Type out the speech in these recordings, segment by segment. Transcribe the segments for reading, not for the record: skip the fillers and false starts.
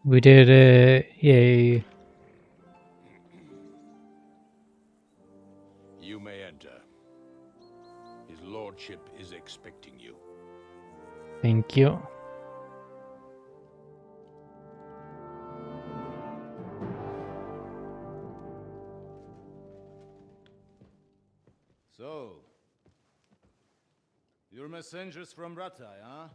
We did it. Yay. You may enter. His lordship is expecting you. Thank you. So, you're messengers from Ratai, huh?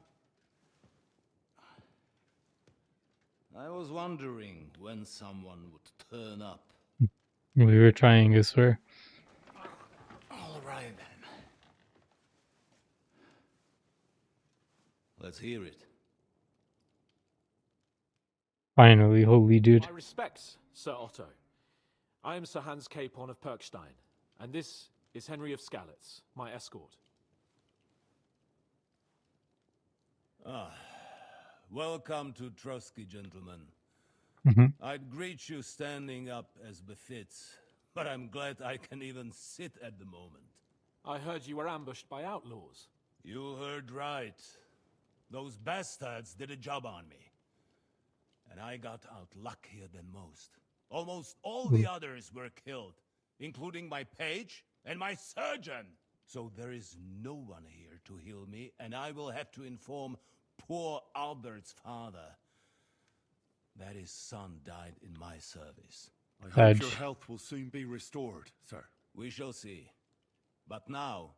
I was wondering when someone would turn up. We were trying, I swear. All right, then. Let's hear it. Finally, holy dude. My respects, Sir Otto. I am Sir Hans Capon of Perkstein, and this is Henry of Skalitz, my escort. Welcome to Trotsky, gentlemen. I'd greet you standing up as befits, but I'm glad I can even sit at the moment. I heard you were ambushed by outlaws. You heard right. Those bastards did a job on me. And I got out luckier than most. Almost all the others were killed, including my page and my surgeon. So there is no one here to heal me, and I will have to inform poor Albert's father that his son died in my service. I hope Badge. your health will soon be restored, sir. We shall see. But now,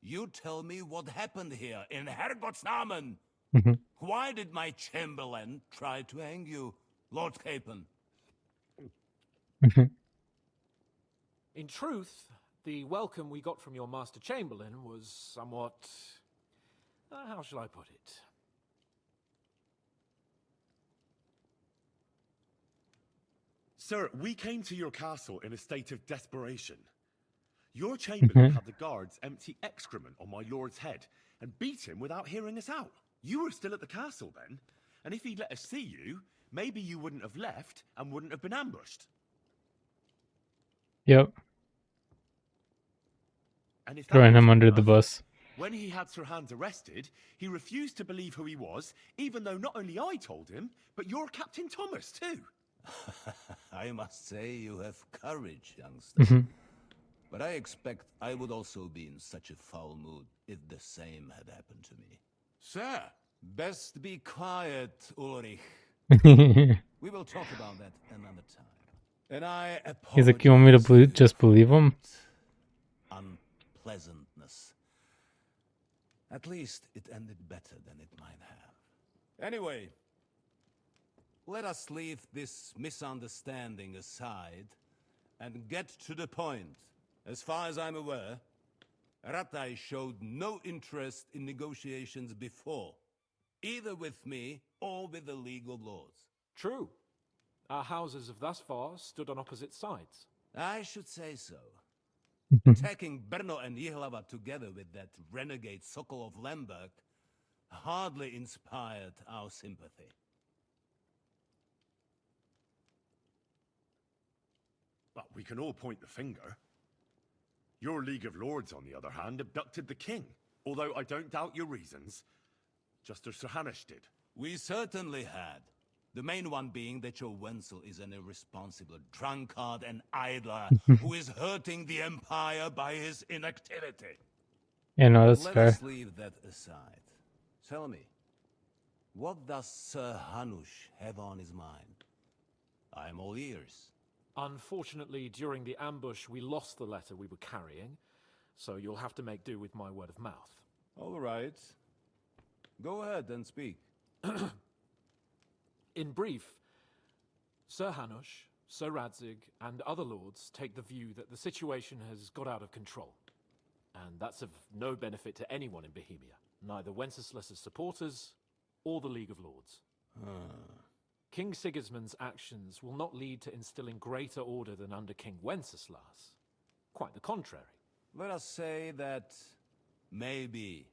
you tell me what happened here in Herrgottsnamen. Why did my chamberlain try to hang you, Lord Capon? In truth, the welcome we got from your Master Chamberlain was somewhat... how shall I put it? Sir, we came to your castle in a state of desperation. Your chamberlain had the guards empty excrement on my lord's head and beat him without hearing us out. You were still at the castle then, and if he'd let us see you, maybe you wouldn't have left and wouldn't have been ambushed. Yep. And if that Throwing him wasn't under the enough, bus. when he had Sir Hans arrested, he refused to believe who he was, even though not only I told him, but your Captain Thomas too. I must say you have courage, youngster. But I expect I would also be in such a foul mood if the same had happened to me. Sir, best be quiet, Ulrich. We will talk about that another time. And I apologize. He's like, you want me to just believe him? Unpleasantness. At least it ended better than it might have. Anyway, let us leave this misunderstanding aside and get to the point. As far as I'm aware, Ratai showed no interest in negotiations before, either with me or with the League of Lords. True. Our houses have thus far stood on opposite sides. I should say so. Attacking Brno and Jihlava together with that renegade Sokol of Lemberg hardly inspired our sympathy. But we can all point the finger. Your League of Lords, on the other hand, abducted the king, although I don't doubt your reasons, just as Sir Hanush did. We certainly had. The main one being that your Wenzel is an irresponsible drunkard and idler who is hurting the Empire by his inactivity. Yeah, no, that's Let fair. us leave that aside. Tell me, what does Sir Hanush have on his mind? I am all ears. Unfortunately, during the ambush, we lost the letter we were carrying, so you'll have to make do with my word of mouth. All right. Go ahead and speak. In brief, Sir Hanush, Sir Radzig, and other lords take the view that the situation has got out of control. And that's of no benefit to anyone in Bohemia, neither Wenceslas's supporters or the League of Lords. King Sigismund's actions will not lead to instilling greater order than under King Wenceslas. Quite the contrary. Let us say that maybe.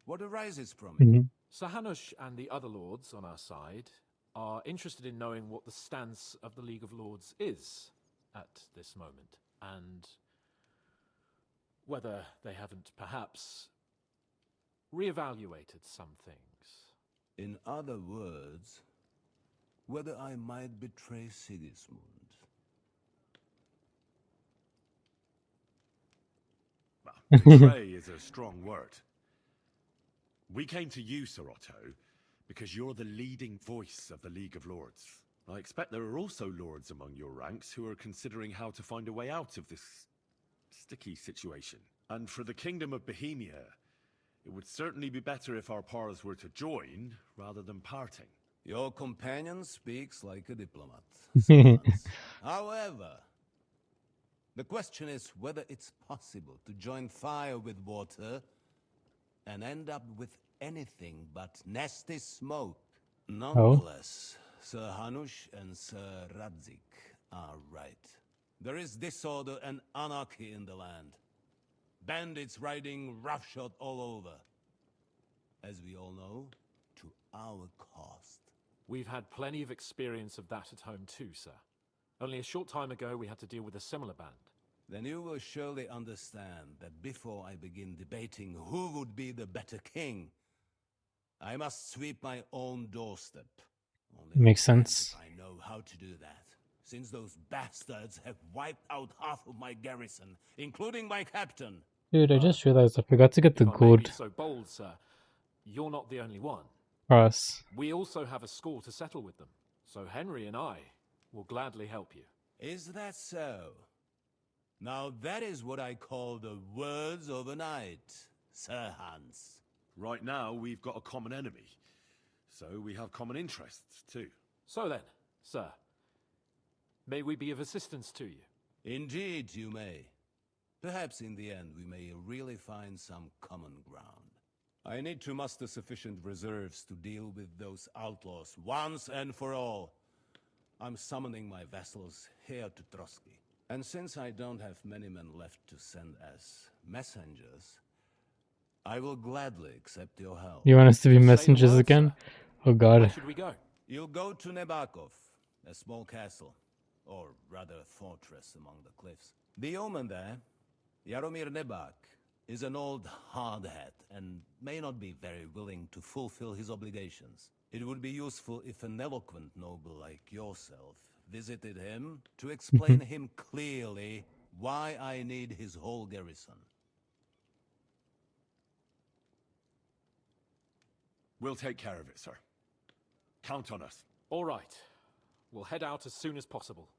What arises from it? Sir Hanush and the other lords on our side are interested in knowing what the stance of the League of Lords is at this moment, and whether they haven't perhaps reevaluated some things. In other words, whether I might betray Sigismund. Well, betray is a strong word. We came to you, Sir Otto, because you're the leading voice of the League of Lords. I expect there are also lords among your ranks who are considering how to find a way out of this sticky situation. And for the Kingdom of Bohemia, it would certainly be better if our paths were to join rather than parting. Your companion speaks like a diplomat, Sir Hans. However, the question is whether it's possible to join fire with water and end up with anything but nasty smoke. Nonetheless, Sir Hanush and Sir Radzik are right. There is disorder and anarchy in the land. Bandits riding roughshod all over. As we all know, to our cost. We've had plenty of experience of that at home too, sir. Only a short time ago we had to deal with a similar band. Then you will surely understand that before I begin debating who would be the better king, I must sweep my own doorstep. Only Makes understand sense. if I know how to do that, since those bastards have wiped out half of my garrison, including my captain. Dude, I just realized I forgot to get the If I may be gold so bold, sir, you're not the only one. cross. We also have a score to settle with them, so Henry and I will gladly help you. Is that so? Now that is what I call the words of a knight, Sir Hans. Right now, we've got a common enemy, so we have common interests too. So then, sir, may we be of assistance to you? Indeed, you may. Perhaps in the end we may really find some common ground. I need to muster sufficient reserves to deal with those outlaws once and for all. I'm summoning my vassals here to Trotsky. And since I don't have many men left to send as messengers, I will gladly accept your help. You want us to be Say the messengers word, again? sir. Oh Where god. should we go? You'll go to Nebakov, a small castle, or rather a fortress among the cliffs. The yeoman there, Jaromir Nebak, is an old hardhat and may not be very willing to fulfill his obligations. It would be useful if an eloquent noble like yourself visited him to explain him clearly why I need his whole garrison. We'll take care of it, sir. Count on us. All right. We'll head out as soon as possible.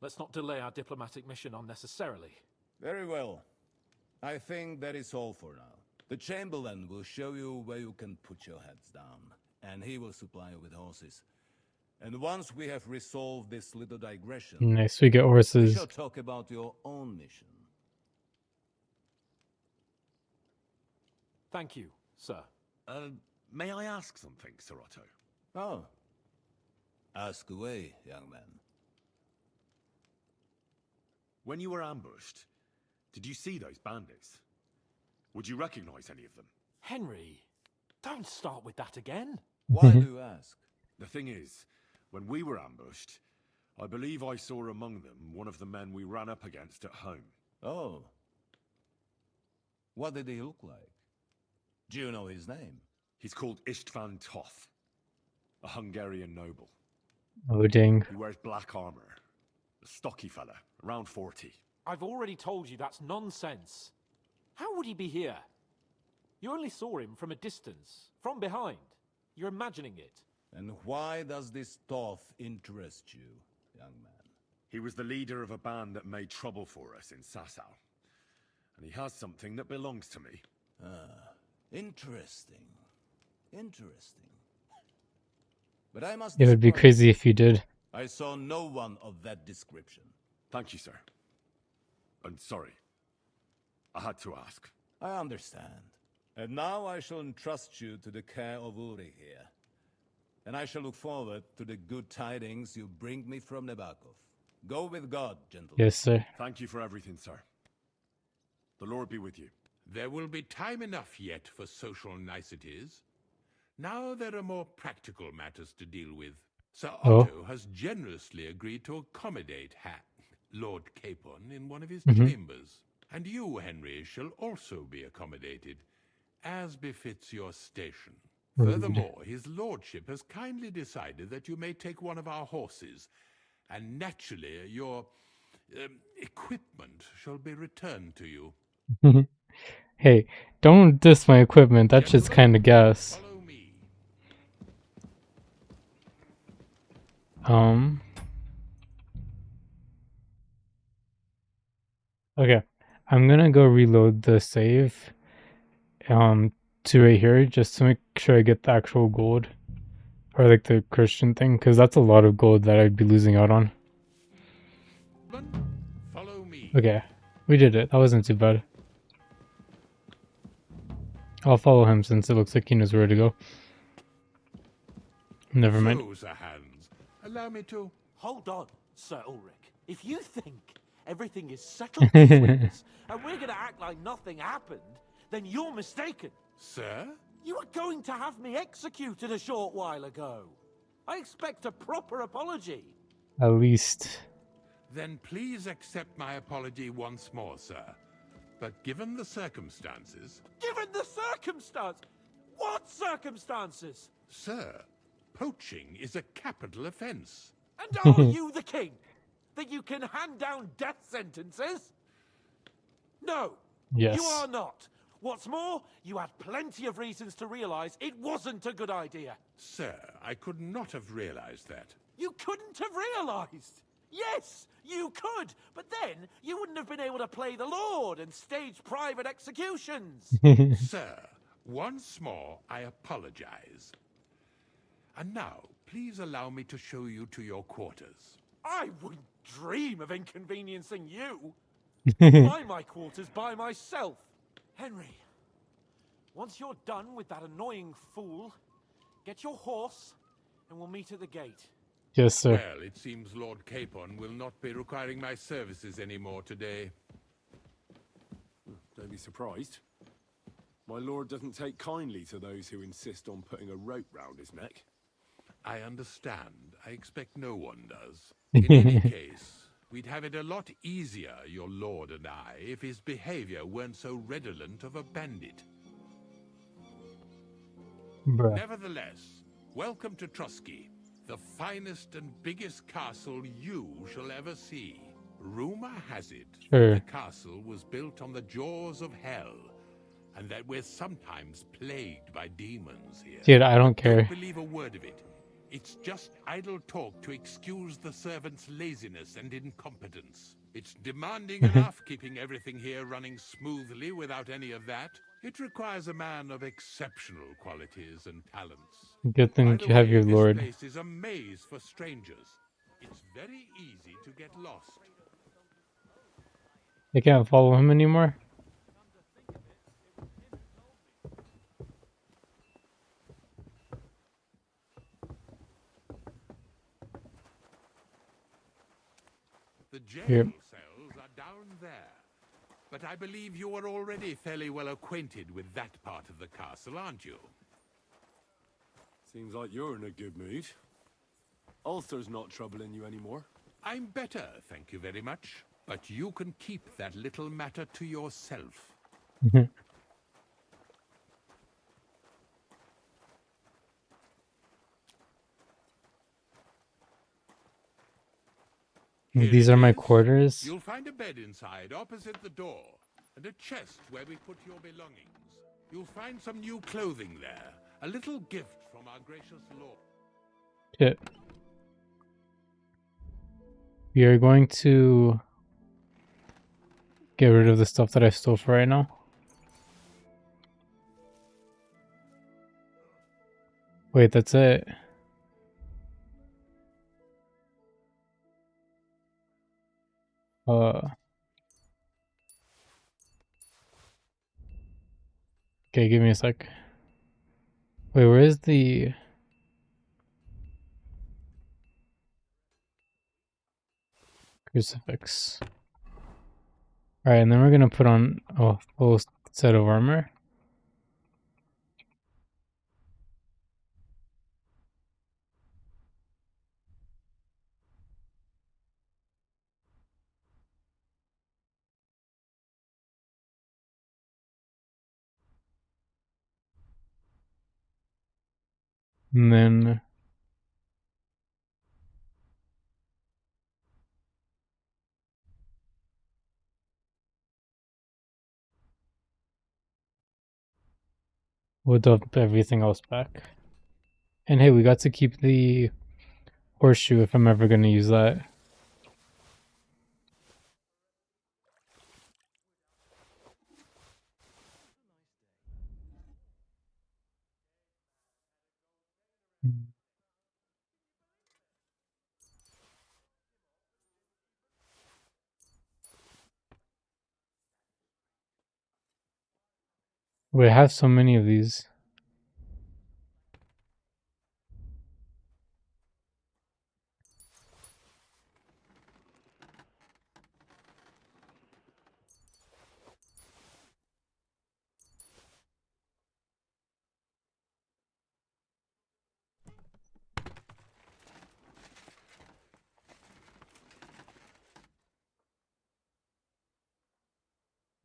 Let's not delay our diplomatic mission unnecessarily. Very well. I think that is all for now. The Chamberlain will show you where you can put your heads down, and he will supply you with horses. And once we have resolved this little digression, Nice, we get we horses. shall talk about your own mission. Thank you, sir. May I ask something, Sir Otto? Oh. Ask away, young man. When you were ambushed, did you see those bandits? Would you recognize any of them? Henry, don't start with that again. Why do you ask? The thing is, when we were ambushed, I believe I saw among them one of the men we ran up against at home. Oh. What did he look like? Do you know his name? He's called Istvan Toth, a Hungarian noble. Oh dang. He wears black armor. A stocky fella, around 40. I've already told you that's nonsense. How would he be here? You only saw him from a distance, from behind. You're imagining it. And why does this Toth interest you, young man? He was the leader of a band that made trouble for us in Sasau. And he has something that belongs to me. Interesting. Interesting. But I must It would be disappoint crazy if you did. you. I saw no one of that description. Thank you, sir. And sorry. I had to ask. I understand. And now I shall entrust you to the care of Uri here. And I shall look forward to the good tidings you bring me from Nebakov. Go with God, gentlemen. Yes, sir. Thank you for everything, sir. The Lord be with you. There will be time enough yet for social niceties. Now there are more practical matters to deal with. Sir Oh. Otto has generously agreed to accommodate Lord Capon in one of his chambers. And you, Henry, shall also be accommodated, as befits your station. Rude. Furthermore, his lordship has kindly decided that you may take one of our horses, and naturally your equipment shall be returned to you. Hey, don't diss my equipment. That's just Gentlemen, kind of gas. follow me. Okay. I'm gonna go reload the save to right here just to make sure I get the actual gold. Or like the Christian thing, because that's a lot of gold that I'd be losing out on. Follow me. Okay. We did it. That wasn't too bad. I'll follow him since it looks like he knows where to go. Never mind. So, Sir Hans, allow me to... Hold on, Sir Ulrich. If you think everything is settled between us and we're going to act like nothing happened, then you're mistaken. Sir? You were going to have me executed a short while ago. I expect a proper apology. At least. Then please accept my apology once more, sir. But given the circumstances... Given the circumstance? What circumstances? Sir, poaching is a capital offense. And are you the king? That you can hand down death sentences? No, Yes. you are not. What's more, you had plenty of reasons to realize it wasn't a good idea. Sir, I could not have realized that. You couldn't have realized. Yes, you could, but then you wouldn't have been able to play the Lord and stage private executions. Sir, once more I apologize. And now, please allow me to show you to your quarters. I wouldn't dream of inconveniencing you. Find my quarters by myself. Henry, once you're done with that annoying fool, get your horse and we'll meet at the gate. Yes, sir. Well, it seems Lord Capon will not be requiring my services anymore today. Don't be surprised. My lord doesn't take kindly to those who insist on putting a rope round his neck. I understand. I expect no one does. In any case, we'd have it a lot easier, your lord and I, if his behavior weren't so redolent of a bandit. Bruh. Nevertheless, welcome to Trusky, the finest and biggest castle you shall ever see. Rumor has it Sure. that the castle was built on the jaws of hell, and that we're sometimes plagued by demons here. Dude, I don't But care. Don't believe a word of it. It's just idle talk to excuse the servants' laziness and incompetence. It's demanding enough keeping everything here running smoothly without any of that. It requires a man of exceptional qualities and talents. Good thing By the you have way, your this lord. place is a maze for strangers. It's very easy to get lost. I can't follow him anymore. The jail Yep. cells are down there. But I believe you are already fairly well acquainted with that part of the castle, aren't you? Seems like you're in a good mood. Ulster's not troubling you anymore. I'm better, thank you very much. But you can keep that little matter to yourself. Here These it are my is. quarters. You'll find a bed inside, opposite the door, and a chest where we put your belongings. You'll find some new clothing there, a little gift from our gracious Lord. Shit. We are going to get rid of the stuff that I stole for right now. Wait, that's it. Okay, give me a sec. Wait, where is the... crucifix? Alright, and then we're gonna put on a full set of armor. And then we'll dump everything else back. And hey, we got to keep the horseshoe if I'm ever going to use that. We have so many of these.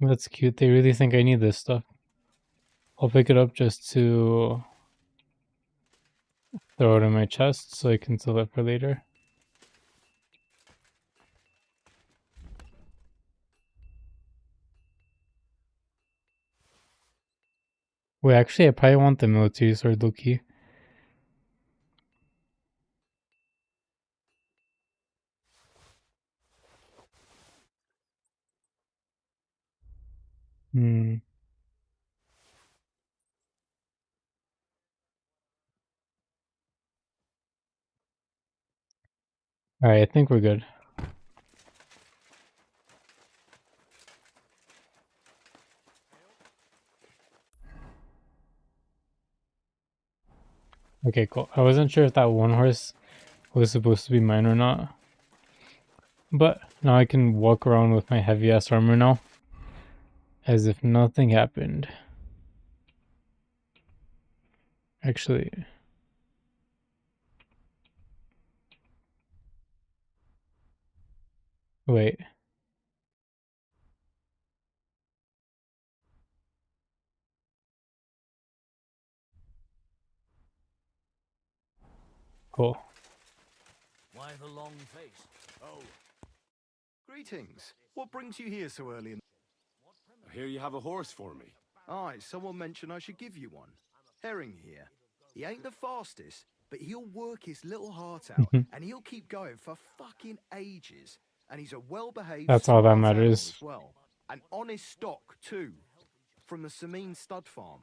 That's cute. They really think I need this stuff. I'll pick it up just to throw it in my chest so I can sell it for later. Wait, actually, I probably want the military sword, Loki. Hmm. Alright, I think we're good. Okay, cool. I wasn't sure if that one horse was supposed to be mine or not. But now I can walk around with my heavy ass armor now. As if nothing happened. Actually. Wait. Cool. Why the long face? Oh, Greetings. What brings you here so early? I hear you have a horse for me. Aye, someone mentioned I should give you one. Herring here. He ain't the fastest, but he'll work his little heart out, and he'll keep going for fucking ages. And he's a well-behaved, That's all that smart animal matters. as well. An honest stock, too. From the Sameen stud farm.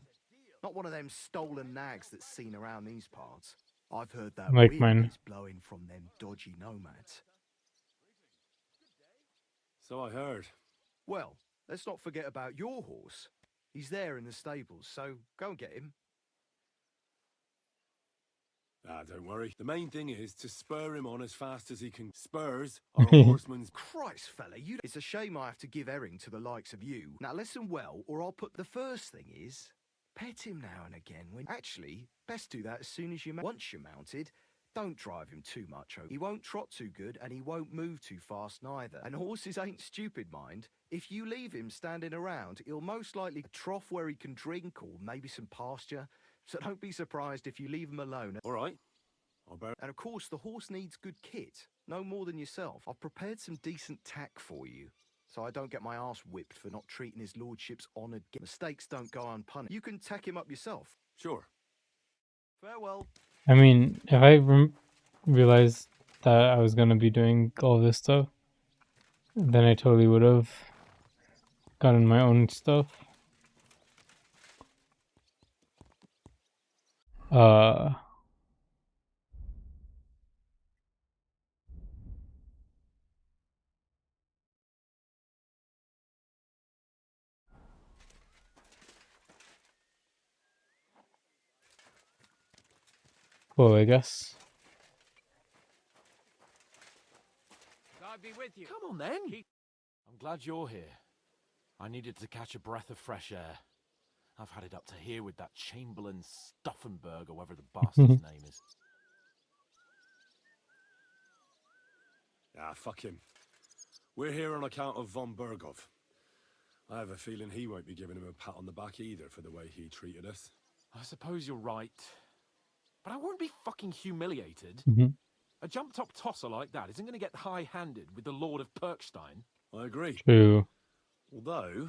Not one of them stolen nags that's seen around these parts. I've heard that Like wind mine. is blowing from them dodgy nomads. So I heard. Well, let's not forget about your horse. He's there in the stables, so go and get him. Ah, don't worry. The main thing is to spur him on as fast as he can. Spurs are a horseman's... Christ, fella, it's a shame I have to give Herring to the likes of you. Now listen well, or I'll put... The first thing is, pet him now and again when... Actually, best do that as soon as once you're mounted, don't drive him too much. He won't trot too good, and he won't move too fast neither. And horses ain't stupid, mind. If you leave him standing around, he'll most likely trough where he can drink or maybe some pasture. So don't be surprised if you leave him alone. All right. I'll bear... And of course, the horse needs good kit, no more than yourself. I've prepared some decent tack for you, so I don't get my arse whipped for not treating his lordship's honoured guest. Mistakes don't go unpunished. You can tack him up yourself. Sure. Farewell. I mean, if I realized that I was going to be doing all this stuff, then I totally would have gotten my own stuff. Cool, I guess. God be with you. Come on then. I'm glad you're here. I needed to catch a breath of fresh air. I've had it up to here with that Chamberlain Stuffenberg or whatever the bastard's name is. Ah, fuck him. We're here on account of von Bergov. I have a feeling he won't be giving him a pat on the back either for the way he treated us. I suppose you're right. but I won't be fucking humiliated. Mhm. A jump-top tosser like that isn't going to get high-handed with the Lord of Perkstein. I agree. True. Although,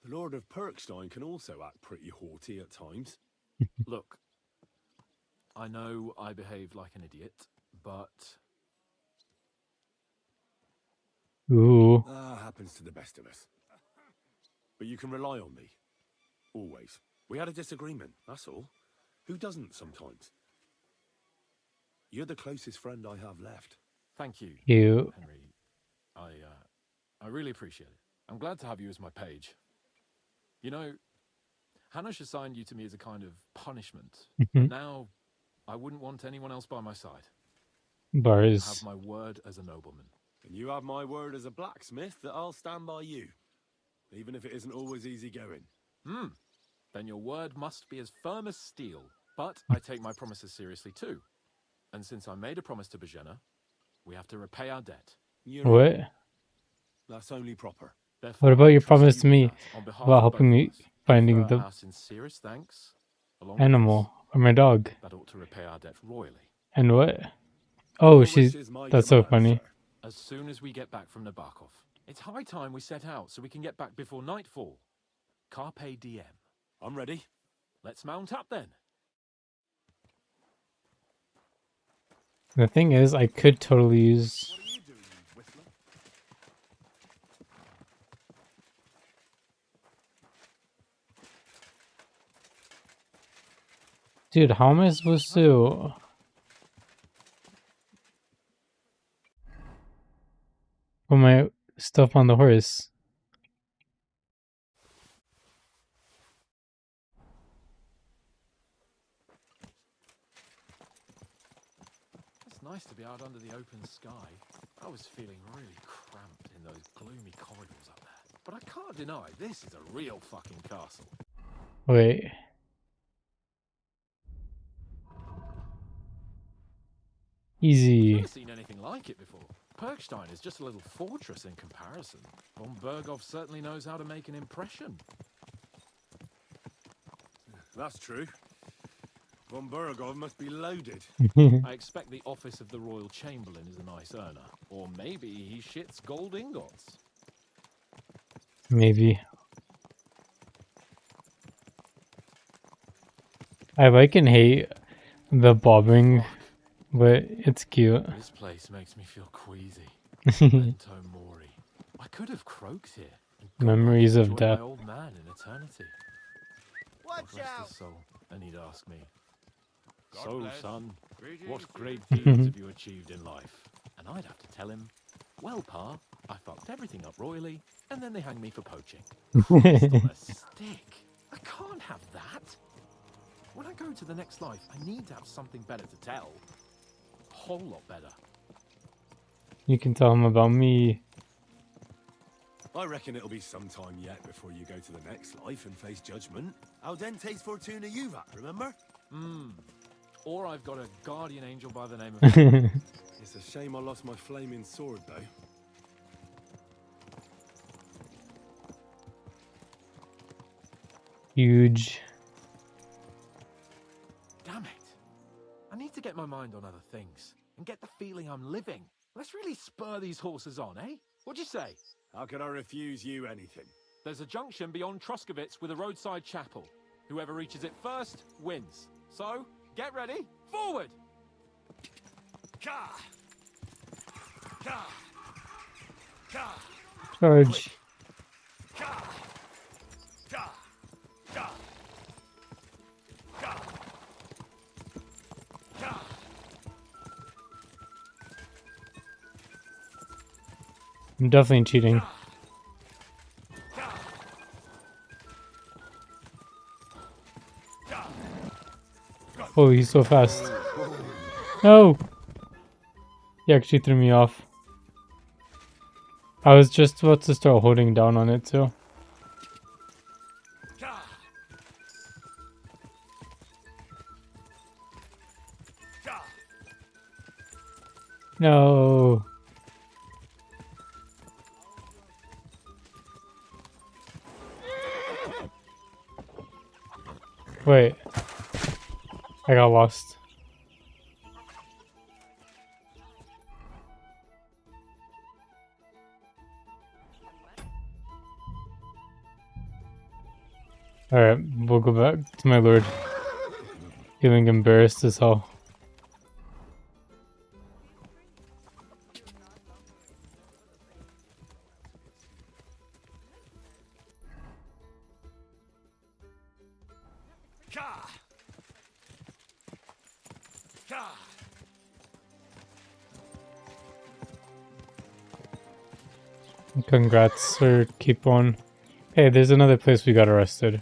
the Lord of Perkstein can also act pretty haughty at times. Look, I know I behaved like an idiot, but Ooh. Happens to the best of us. But you can rely on me. Always. We had a disagreement, that's all. Who doesn't sometimes? You're the closest friend I have left. thank you, Cute. Henry. I really appreciate it. I'm glad to have you as my page. You know, Hanush assigned you to me as a kind of punishment, but Mhm. now I wouldn't want anyone else by my side. You have Bars. my word as a nobleman. And you have my word as a blacksmith that I'll stand by you. Even if it isn't always easy going. Then your word must be as firm as steel. But I take my promises seriously too. And since I made a promise to Bajena, we have to repay our debt. You're What? right. That's only proper. Therefore, What about I your trust promise you to with me that on behalf about of helping both me of us. finding Give her the our sincerest thanks. Along animal or my dog? with this. That ought to repay our debt royally. And what? Oh, Your she's. wish is my That's so command, funny. sir. As soon as we get back from Nabokov. It's high time we set out so we can get back before nightfall. Carpe diem. I'm ready. Let's mount up then. The thing is, I could totally use. What are you doing, you whistler? Dude, how am I supposed to? Put my stuff on the horse? It's nice to be out under the open sky. I was feeling really cramped in those gloomy corridors up there. But I can't deny, this is a real fucking castle. Wait. I've Easy. never seen anything like it before. Perkstein is just a little fortress in comparison. Von Berghoff certainly knows how to make an impression. That's true. Von Bergov must be loaded. I expect the office of the Royal Chamberlain is a nice earner. Or maybe he shits gold ingots. Maybe. I like and hate the bobbing, but it's cute. This place makes me feel queasy. Memento mori. I could have croaked here. And gone off Memories to of join death. my old man in eternity. Watch God rest out! his soul. And he'd ask me, God "So, bless. son, Greetings what to great you. deeds have you achieved in life?" And I'd have to tell him, "Well, Pa, I fucked everything up royally, and then they hanged me for poaching." Christ on a stick. I can't have that. When I go to the next life, I need to have something better to tell. A whole lot better. You can tell him about me. I reckon it'll be some time yet before you go to the next life and face judgment. Al dente's fortuna juvat, remember? Or I've got a guardian angel by the name of... It's a shame I lost my flaming sword, though. Huge. Damn it. I need to get my mind on other things and get the feeling I'm living. Let's really spur these horses on, eh? What'd you say? How could I refuse you anything? There's a junction beyond Troskovitz with a roadside chapel. Whoever reaches it first wins. So, get ready. Forward! Ka! Ka! Ka! Charge. Ka! Ka! Ka! Ka! Ka! I'm definitely cheating. Oh, he's so fast. No! He actually threw me off. I was just about to start holding down on it too. Ka! Ka! No. Wait. I got lost. Alright, we'll go back to my lord. Feeling embarrassed as hell. Ka! Ka! Congrats, sir. Keep on. Hey, there's another place we got arrested.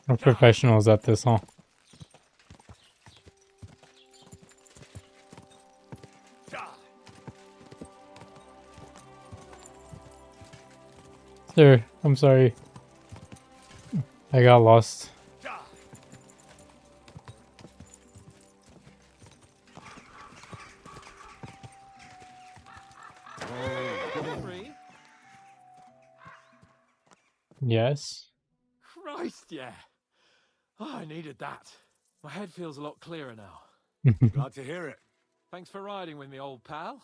We're professionals at this, huh? Ka! Sir, I'm sorry. I got lost. Ka! Free? Yes. Christ, yeah. Oh, I needed that. My head feels a lot clearer now. Glad to hear it. Thanks for riding with me, old pal.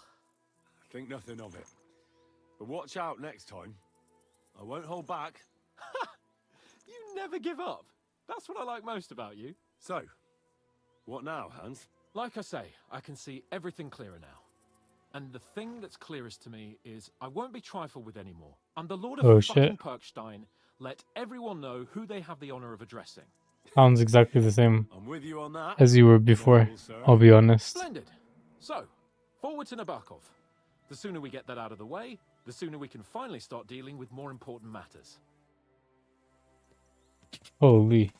Think nothing of it. But watch out next time. I won't hold back. You never give up. That's what I like most about you. So, what now, Hans? Like I say, I can see everything clearer now. And the thing that's clearest to me is I won't be trifled with anymore. I'm the Lord of Oh, fucking shit. Perkstein. Let everyone know who they have the honor of addressing. Sounds exactly the same I'm with you on that. as you were before, Noble sir. I'll be honest. Splendid. So, forward to Nabokov. The sooner we get that out of the way, the sooner we can finally start dealing with more important matters. Holy.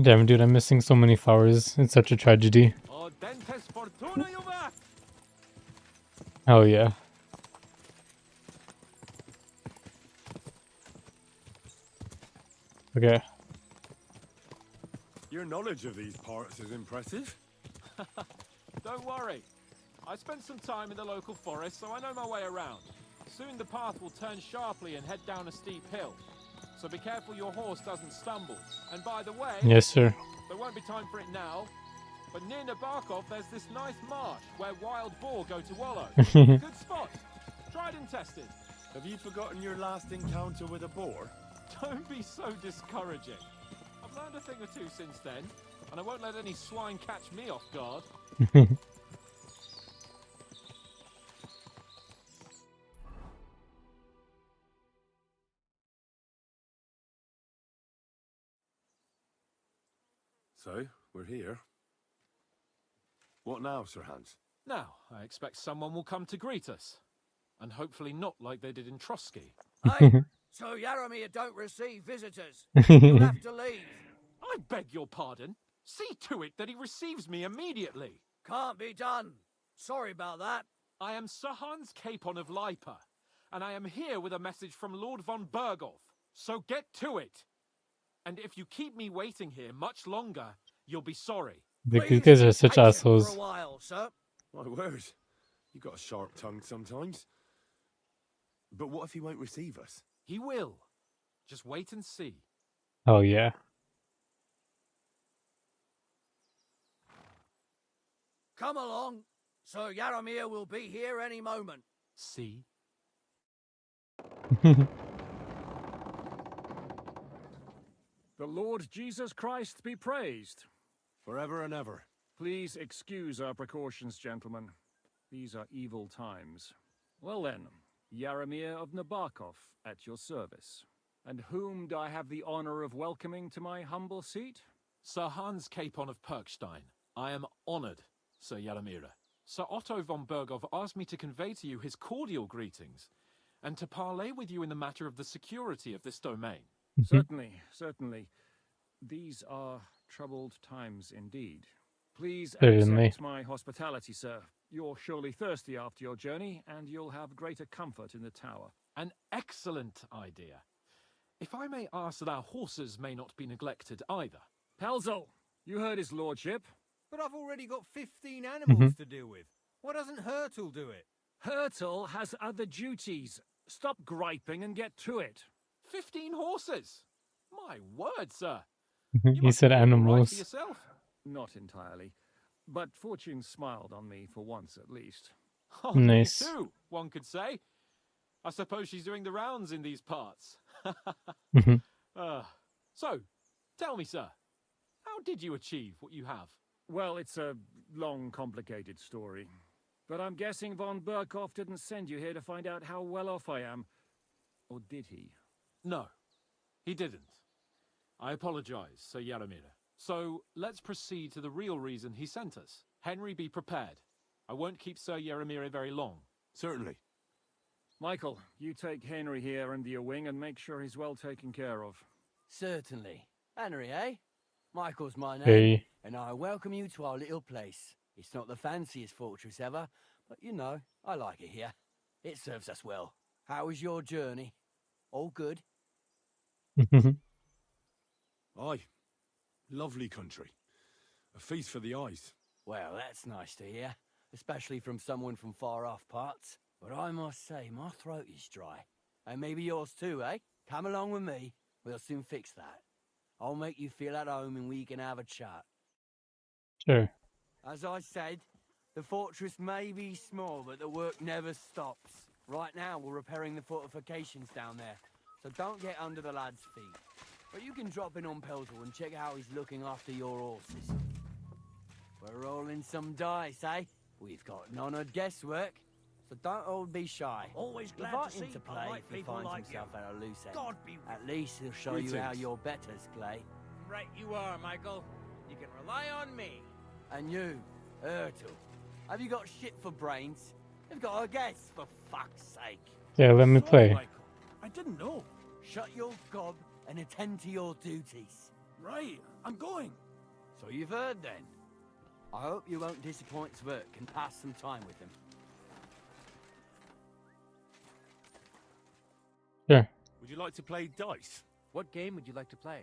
Damn, dude, I'm missing so many flowers. It's such a tragedy. Audentes fortuna juvat! Hell yeah. Okay. Your knowledge of these parts is impressive. Don't worry. I spent some time in the local forest, so I know my way around. Soon the path will turn sharply and head down a steep hill. So be careful your horse doesn't stumble. And by the way, Yes, sir. there won't be time for it now, but near Nabokov there's this nice marsh where wild boar go to wallow. Good spot. Tried and tested. Have you forgotten your last encounter with a boar? Don't be so discouraging. I've learned a thing or two since then, and I won't let any swine catch me off guard. So, we're here. What now, Sir Hans? Now, I expect someone will come to greet us. And hopefully not like they did in Trotsky. Hey, so Yaromir don't receive visitors. You'll have to leave. I beg your pardon. See to it that he receives me immediately. Can't be done. Sorry about that. I am Sir Hans Capon of Lipa, and I am here with a message from Lord von Berghoff. So get to it. And if you keep me waiting here much longer, you'll be sorry. These Please guys be are such patient assholes. for a while, sir. My word. You got a sharp tongue sometimes. But what if he won't receive us? He will. Just wait and see. Hell yeah. Come along. Sir Yaromir will be here any moment. See? The Lord Jesus Christ be praised. Forever and ever. Please excuse our precautions, gentlemen. These are evil times. Well then, Yaromir of Nabokov at your service. And whom do I have the honor of welcoming to my humble seat? Sir Hans Capon of Perkstein. I am honored, Sir Yaromir. Sir Otto von Berghoff asked me to convey to you his cordial greetings, and to parley with you in the matter of the security of this domain. Certainly, certainly. These are troubled times indeed. Please Certainly. accept my hospitality, sir. You're surely thirsty after your journey, and you'll have greater comfort in the tower. An excellent idea. If I may ask that our horses may not be neglected either. Pelzel, you heard his lordship. But I've already got 15 animals to deal with. Why doesn't Hurtle do it? Hurtle has other duties. Stop griping and get to it. 15 horses! My word, sir. He said Right for animals. yourself. Not entirely. But fortune smiled on me for once at least. On me Nice. too, one could say. I suppose she's doing the rounds in these parts. Mhm. So, tell me, sir, how did you achieve what you have? Well, it's a long, complicated story. But I'm guessing von Burkhoff didn't send you here to find out how well off I am. Or did he? No, he didn't. I apologize, Sir Yaramir. So, let's proceed to the real reason he sent us. Henry, be prepared. I won't keep Sir Yaramir very long. Certainly. Michael, you take Henry here under your wing and make sure he's well taken care of. Certainly. Henry, eh? Michael's my name, Hey. and I welcome you to our little place. It's not the fanciest fortress ever, but you know, I like it here. It serves us well. How was your journey? All good? Aye. Lovely country. A feast for the eyes. Well, that's nice to hear, especially from someone from far-off parts. But I must say, my throat is dry. And maybe yours too, eh? Come along with me. We'll soon fix that. I'll make you feel at home and we can have a chat. Sure. As I said, the fortress may be small, but the work never stops. Right now, we're repairing the fortifications down there, so don't get under the lad's feet. But you can drop in on Pelzel and check how he's looking after your horses. We're rolling some dice, eh? We've got none of guesswork, so don't all be shy. Always glad Invite to him see to play polite if he people finds like himself you. at a loose end. God be At least he'll show you how your betters play. right you are, Michael. You can rely on me. And you, Ertul, have you got shit for brains? You've got a guess, for fuck's sake. Yeah, let me Sorry, play. Michael. I didn't know. Shut your gob and attend to your duties. Right, I'm going. So you've heard then. I hope you won't disappoint Svert and pass some time with him. Sure. Would you like to play dice? What game would you like to play?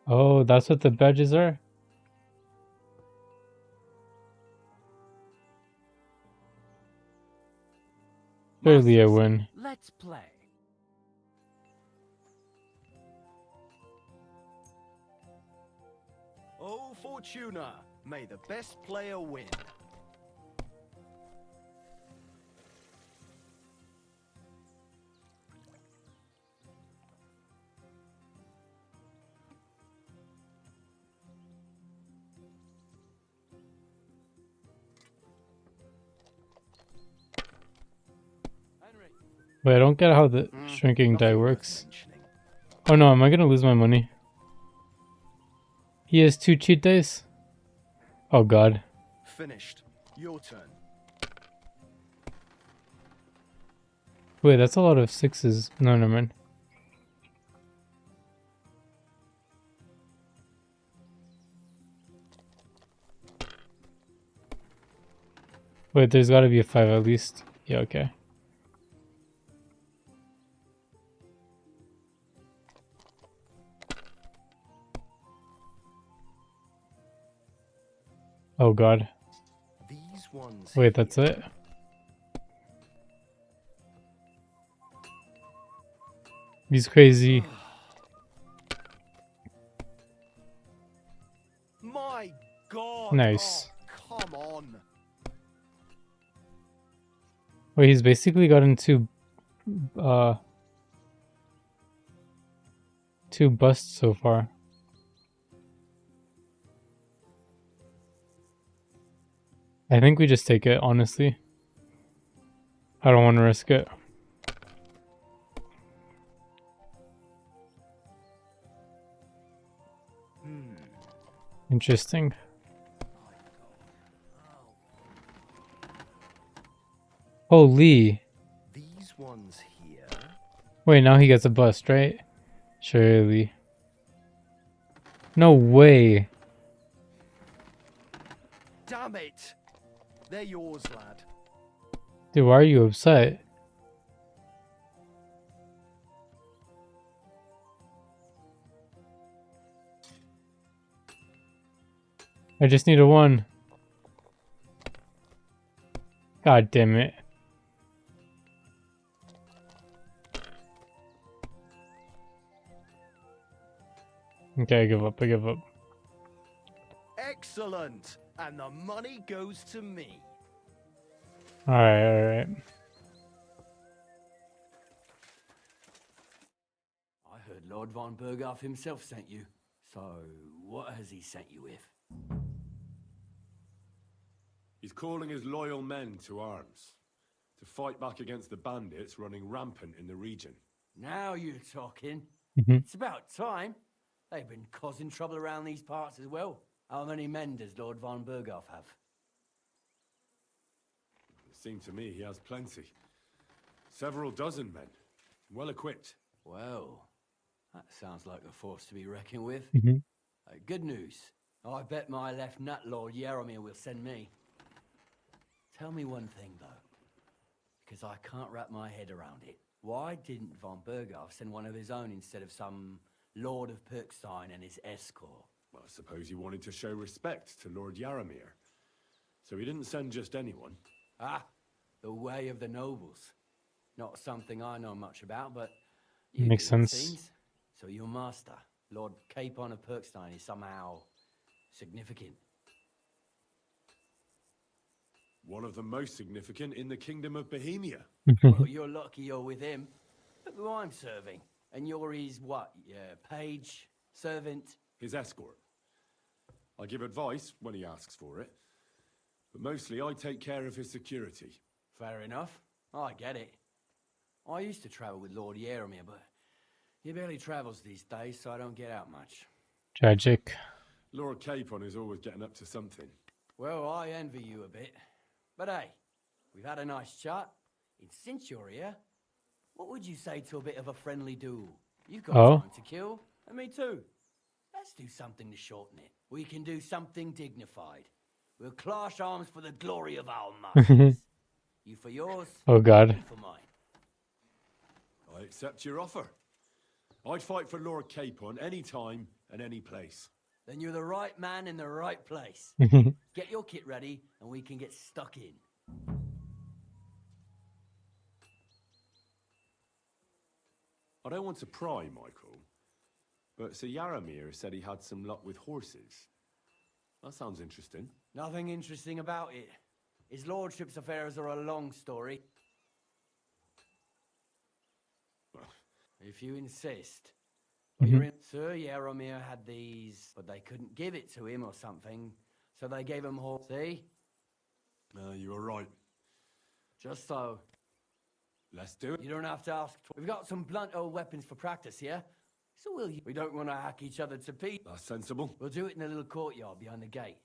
Oh, that's what the badges are? Surely I Masters, win. let's play. Oh, Fortuna, may the best player win. Henry. Wait, I don't get how the shrinking die Nothing worth works. mentioning. Oh no, am I gonna lose my money? He has 2 cheat dice? Oh god. Finished. Your turn. Wait, that's a lot of 6s. No, never mind. Wait, there's gotta be a 5 at least. Yeah, okay. Oh god. These ones. Wait, that's it? He's crazy. My God. Nice. Oh, come on. Wait, he's basically gotten 2 busts so far. I think we just take it, honestly. I don't want to risk it. Interesting. Holy. These ones here. Wait, now he gets a bust, right? Surely. No way. Damn it. They're yours, lad. Dude, why are you upset? I just need a 1. God damn it. Okay, I give up. I give up. Excellent. And the money goes to me. Alright. I heard Lord von Berghoff himself sent you. So, what has he sent you with? He's calling his loyal men to arms, to fight back against the bandits running rampant in the region. Now you're talking. Mhm. It's about time. They've been causing trouble around these parts as well. How many men does Lord von Berghoff have? It seemed to me he has plenty. Several dozen men, well equipped. Well, that sounds like a force to be reckoned with. Mhm. Good news. I bet my left nut Lord Yaromir will send me. Tell me one thing, though, because I can't wrap my head around it. Why didn't von Berghoff send one of his own instead of some Lord of Perkstein and his escort? Well, I suppose he wanted to show respect to Lord Yaromir. So he didn't send just anyone. Ah, the way of the nobles. Not something I know much about, but you Makes do, it sense. seems. So your master, Lord Capon of Perkstein, is somehow significant. One of the most significant in the Kingdom of Bohemia. Well, you're lucky you're with him. Look who I'm serving. And you're his, what, page, servant? His escort. I give advice when he asks for it. But mostly I take care of his security. Fair enough. I get it. I used to travel with Lord Yaromir, but he barely travels these days, so I don't get out much. Tragic. Lord Capon is always getting up to something. Well, I envy you a bit. But hey, we've had a nice chat. And since you're here, what would you say to a bit of a friendly duel? You've got Oh. time to kill, and me too. Let's do something to shorten it. We can do something dignified. We'll clash arms for the glory of our masters. You for yours, Oh god. me for mine. I accept your offer. I'd fight for Lord Capon any time and any place. Then you're the right man in the right place. Get your kit ready, and we can get stuck in. I don't want to pry, Michael, but Sir Yaromir said he had some luck with horses. That sounds interesting. Nothing interesting about it. His lordship's affairs are a long story. If you insist. But you're in. Sir Yaromir had these, but they couldn't give it to him or something, so they gave him horse. See? You were right. Just so. Let's do it. You don't have to ask. We've got some blunt old weapons for practice here. So will you? We don't want to hack each other to pieces. That's sensible. We'll do it in the little courtyard behind the gate.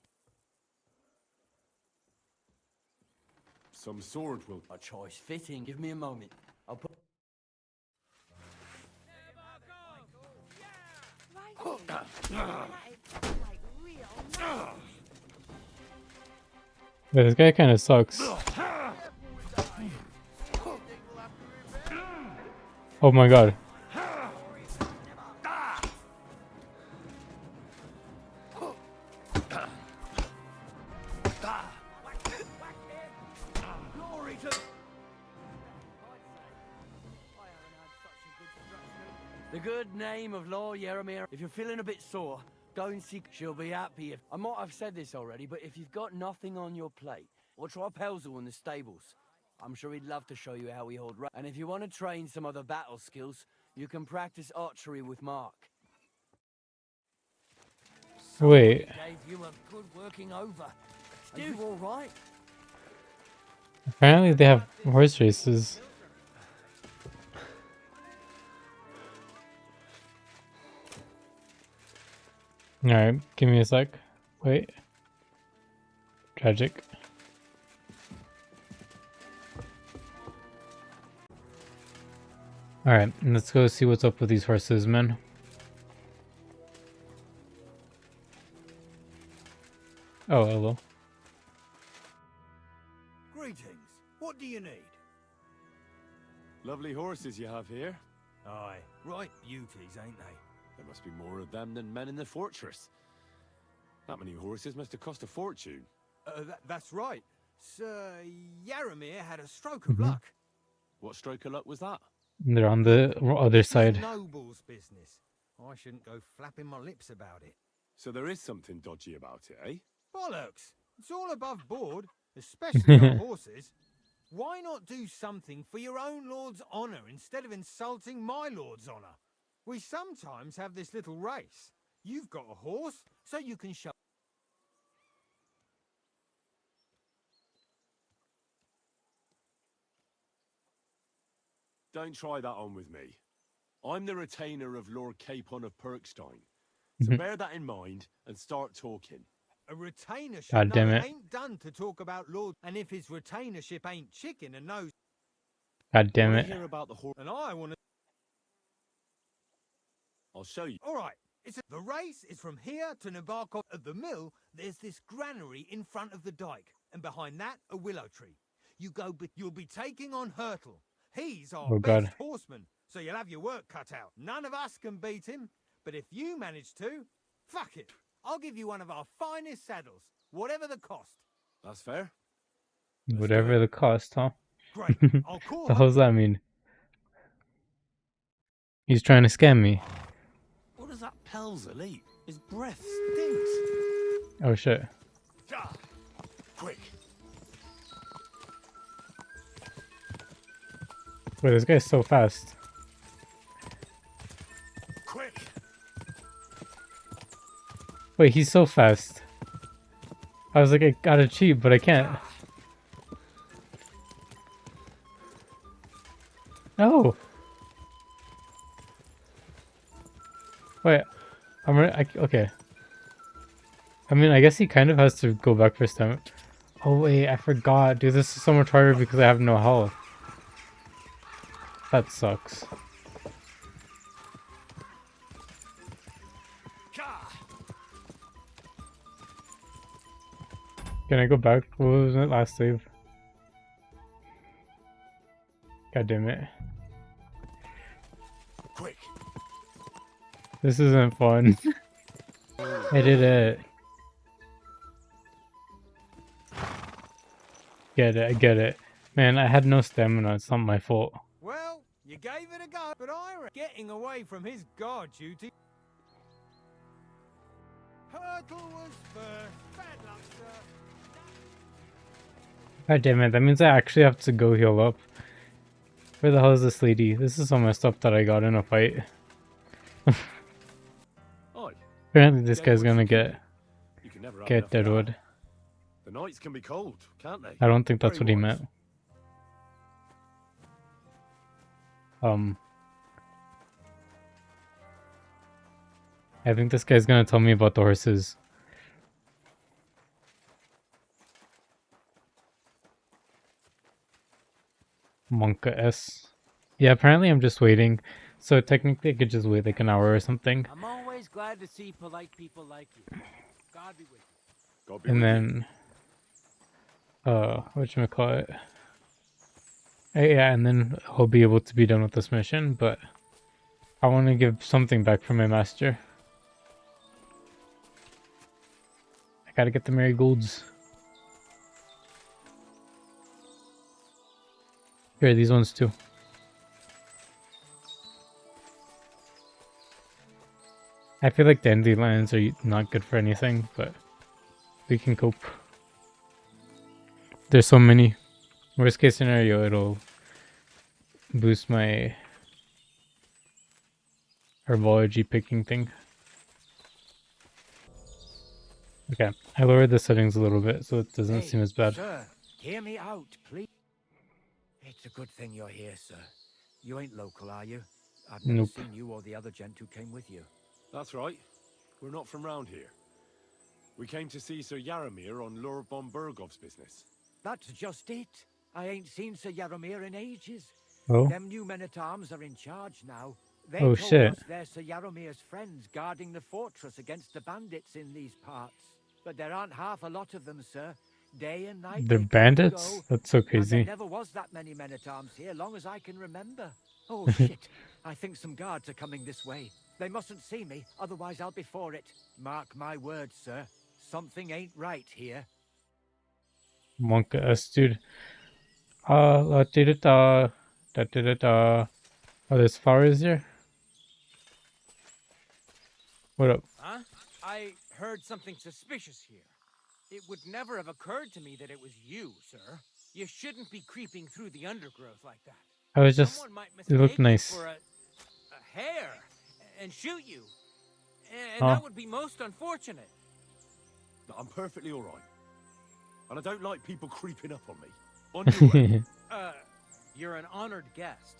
Some sword will... A choice fitting. Give me a moment. I'll put... But this guy kind of sucks. Oh my god. Glory to... The good name of Lord Yaromir. If you're feeling a bit sore, go and see. She'll be happy if... I might have said this already, but if you've got nothing on your plate, or try Pelzel in the stables. I'm sure he'd love to show you how we hold... And if you want to train some other battle skills, you can practice archery with Mark. Wait. Gave you a good working over. Are you all right? Apparently they have horse races. Alright, give me a sec. Wait. Tragic. Alright, let's go see what's up with these horses, man. Oh, hello. Greetings. What do you need? Lovely horses you have here. Aye, right beauties, ain't they? There must be more of them than men in the fortress. That many horses must have cost a fortune. That's right. Sir Yaromir had a stroke of luck. What stroke of luck was that? They're on the other This is side. noble's business. I shouldn't go flapping my lips about it. So there is something dodgy about it, eh? Bollocks! It's all above board, especially our horses. Why not do something for your own lord's honor instead of insulting my lord's honor? We sometimes have this little race. You've got a horse, so you can show. Don't try that on with me. I'm the retainer of Lord Capon of Perkstein. So Mhm. bear that in mind and start talking. A retainership. God No, damn it it. ain't done to talk about lord. And if his retainership ain't chicken and knows, God damn Want it. to hear about the horse? and I want to. I'll show you. All right. The race is from here to Nabarkov. At the mill, there's this granary in front of the dike, and behind that, a willow tree. You'll be taking on Hurtle. He's our Oh best god. horseman, so you'll have your work cut out. None of us can beat him, but if you manage to, fuck it. I'll give you one of our finest saddles, whatever the cost. That's fair. Let's do Whatever it. the cost, huh? Great. I'll call The hell's that mean? He's trying to scam me. What does that Pelzer eat? His breath stinks. Oh shit. Ah, quick. Wait, this guy's so fast. Quick. Wait, he's so fast. I was like, I gotta cheat, but I can't. No. Wait, okay. I mean, I guess he kind of has to go back for stamina. Oh wait, I forgot. Dude, this is so much harder because I have no health. That sucks. Can I go back? What was it last save? God damn it. Quick. This isn't fun. I did it. Get it, I get it. Man, I had no stamina. It's not my fault. Well, you gave it a go, but getting away from his guard duty. Hurtle was first. Bad luck, sir. God damn it, that means I actually have to go heal up. Where the hell is this lady? This is all my stuff that I got in a fight. Oi. Apparently this Deadwood's guy's gonna for get keeping. You can never have enough of that. Deadwood. The nights can be cold, can't they? I don't think that's Very what he wise. meant. I think this guy's gonna tell me about the horses. Monka S. Yeah, apparently I'm just waiting. So technically I could just wait like an hour or something. I'm always glad to see polite people like you. God be with you. God be And with you. then whatchamacallit? Yeah, and then I'll be able to be done with this mission, but I want to give something back for my master. I gotta get the marigolds. Here, these ones too. I feel like the dandelions are not good for anything, but we can cope. There's so many. Worst case scenario, it'll boost my herbology picking thing. Okay, I lowered the settings a little bit so it doesn't seem as bad. Sir, hear me out, please. It's a good thing you're here, sir. You ain't local, are you? I've never Nope. seen you or the other gent who came with you. That's right. We're not from round here. We came to see Sir Yaramir on Lord von Bergov's business. That's just it. I ain't seen Sir Yaramir in ages. Oh. Them new men-at-arms are in charge now. They Oh, told shit. us they're Sir Yaramir's friends guarding the fortress against the bandits in these parts. But there aren't half a lot of them, sir. Day and night They're they come and bandits? go. That's so And there crazy. never was that many men-at-arms here, long as I can remember. Oh, shit. I think some guards are coming this way. They mustn't see me, otherwise I'll be for it. Mark my words, sir. Something ain't right here. Monka S, dude. La da da da. Da da da da. Oh, there's flowers here? What up? Huh? I heard something suspicious here. It would never have occurred to me that it was you, sir. You shouldn't be creeping through the undergrowth like that. I was just, Someone might it looked mistake you nice. for a hare and shoot you. And Oh. that would be most unfortunate. I'm perfectly all right. And I don't like people creeping up on me. On your way. You're an honored guest.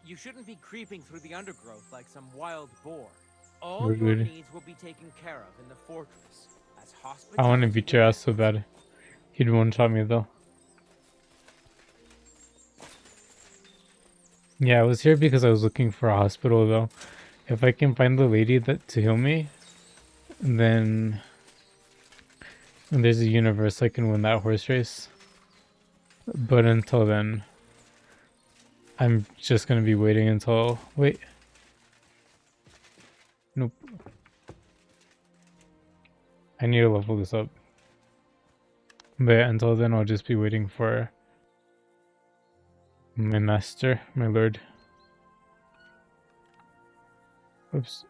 You shouldn't be creeping through the undergrowth like some wild boar. All your Rude. needs will be taken care of in the fortress. As I want to hospitality beat your ass so demands. bad. He'd one-shot me though. Yeah, I was here because I was looking for a hospital though. If I can find the lady that to heal me, then there's a universe I can win that horse race. But until then, I'm just gonna be waiting until... Wait. Nope. I need to level this up. But yeah, until then, I'll just be waiting for my master, my lord. Oops.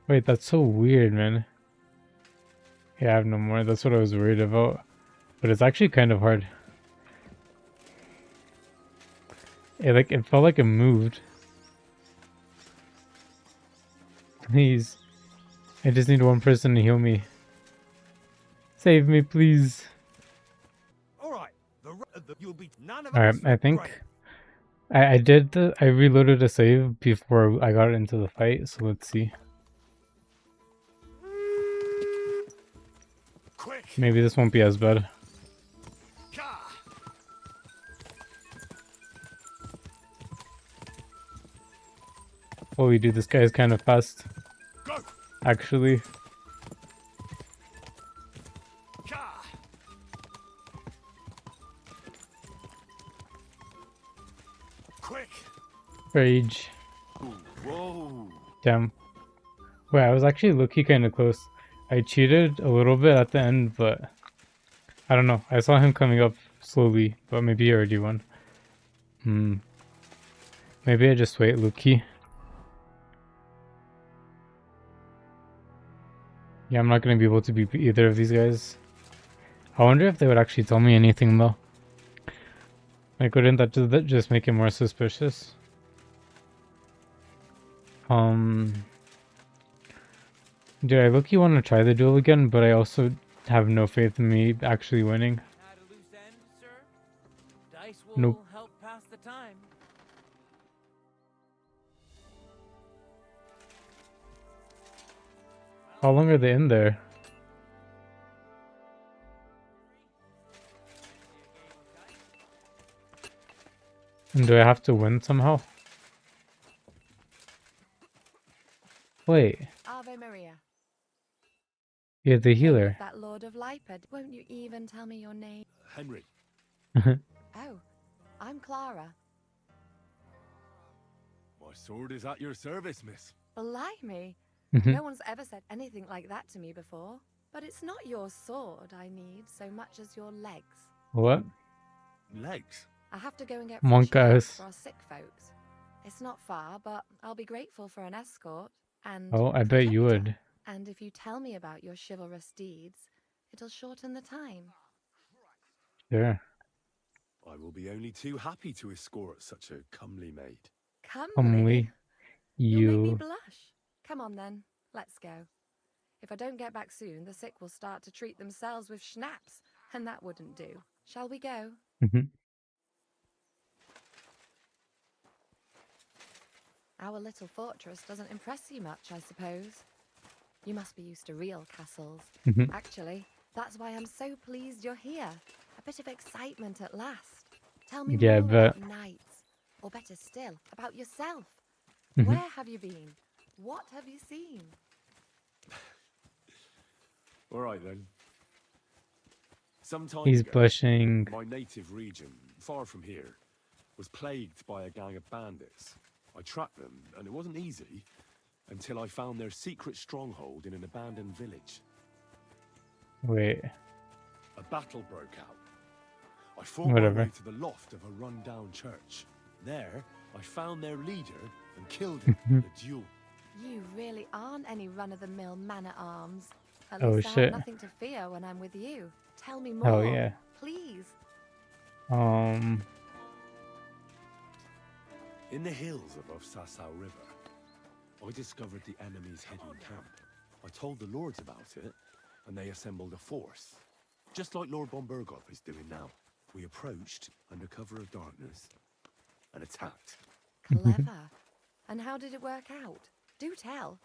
Wait, that's so weird, man. Yeah, I have no more. That's what I was worried about. But it's actually kind of hard. It felt like it moved. Please. I just need one person to heal me. Save me, please. All right. You'll be none of Alright, us. I think Great. I reloaded a save before I got into the fight, so let's see. Quick! Maybe this won't be as bad. Holy dude, this guy is kind of fast. Go! Actually. Quick! Rage. Whoa! Damn. Wait, I was actually low-key kind of close. I cheated a little bit at the end, but I don't know. I saw him coming up slowly, but maybe he already won. Maybe I just wait low-key. Yeah, I'm not going to be able to beat either of these guys. I wonder if they would actually tell me anything though. Like, wouldn't that just make it more suspicious? Dude, I look-key want to try the duel again, but I also have no faith in me actually winning. Had a loose end, sir? Dice will Nope. help pass the time. How long are they in there? And do I have to win somehow? Wait, Ave Maria. you're the Hey, healer. that Lord of Liped. Won't you even tell me your name? Henry. Oh, I'm Clara. My sword is at your service, miss. Blimey. No one's ever said anything like that to me before. But it's not your sword I need so much as your legs. What? Legs? I have to go and get Monk fresh legs ass. for our sick folks. It's not far, but I'll be grateful for an escort and Oh, I bet you protector. would. And if you tell me about your chivalrous deeds, it'll shorten the time. Sure. I will be only too happy to escort such a comely maid. Comely. You'll make me You. blush. Come on then, let's go. If I don't get back soon, the sick will start to treat themselves with schnapps, and that wouldn't do. Shall we go? Our little fortress doesn't impress you much, I suppose. You must be used to real castles. Actually, that's why I'm so pleased you're here. A bit of excitement at last. Tell me Yeah, I more bet. about knights, or better still, about yourself. Where have you been? What have you seen? All right then. Some time He's ago, blushing. my native region, far from here, was plagued by a gang of bandits. I tracked them, and it wasn't easy until I found their secret stronghold in an abandoned village. Wait. A battle broke out. I fought my Whatever. way to the loft of a run-down church. There, I found their leader and killed him in a duel. You really aren't any run-of-the-mill man-at-arms. At Oh least I have shit. nothing to fear when I'm with you. Tell me Hell more, yeah. please. In the hills above Sasau River, I discovered the enemy's hidden camp. I told the lords about it, and they assembled a force. Just like Lord von Berghoff is doing now. We approached under cover of darkness and attacked. Clever. And how did it work out? Do tell.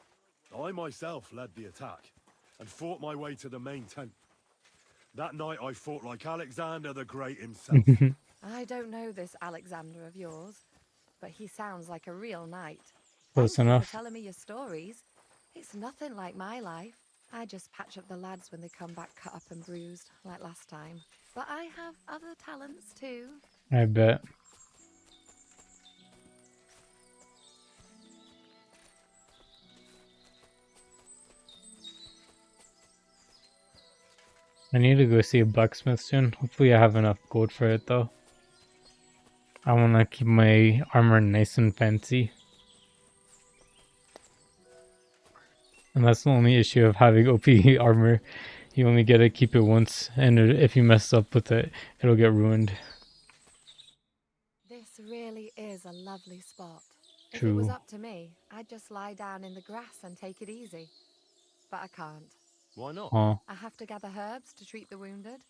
I myself led the attack and fought my way to the main tent. That night I fought like Alexander the Great himself. I don't know this Alexander of yours, but he sounds like a real knight. Close Thank you enough. for telling me your stories. It's nothing like my life. I just patch up the lads when they come back cut up and bruised, like last time. But I have other talents too. I bet. I need to go see a blacksmith soon. Hopefully I have enough gold for it though. I want to keep my armor nice and fancy. And that's the only issue of having OP armor. You only get to keep it once, and if you mess up with it, it'll get ruined. This really is a lovely spot. If it True. was up to me, I'd just lie down in the grass and take it easy. But I can't. Why not? Oh. I have to gather herbs to treat the wounded.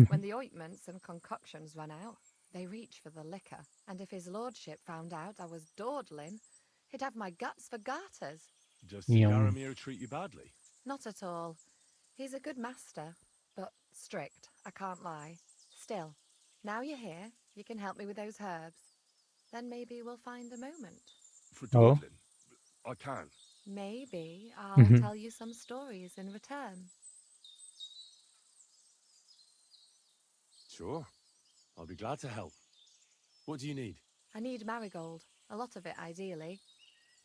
When the ointments and concoctions run out, they reach for the liquor. And if his lordship found out I was dawdling, he'd have my guts for garters. Does Yum. Yaramir treat you badly? Not at all. He's a good master, but strict, I can't lie. Still, now you're here, you can help me with those herbs. Then maybe we'll find a moment. For Oh. dawdling? I can. Maybe I'll tell you some stories in return. Sure. I'll be glad to help. What do you need? I need marigold, a lot of it ideally.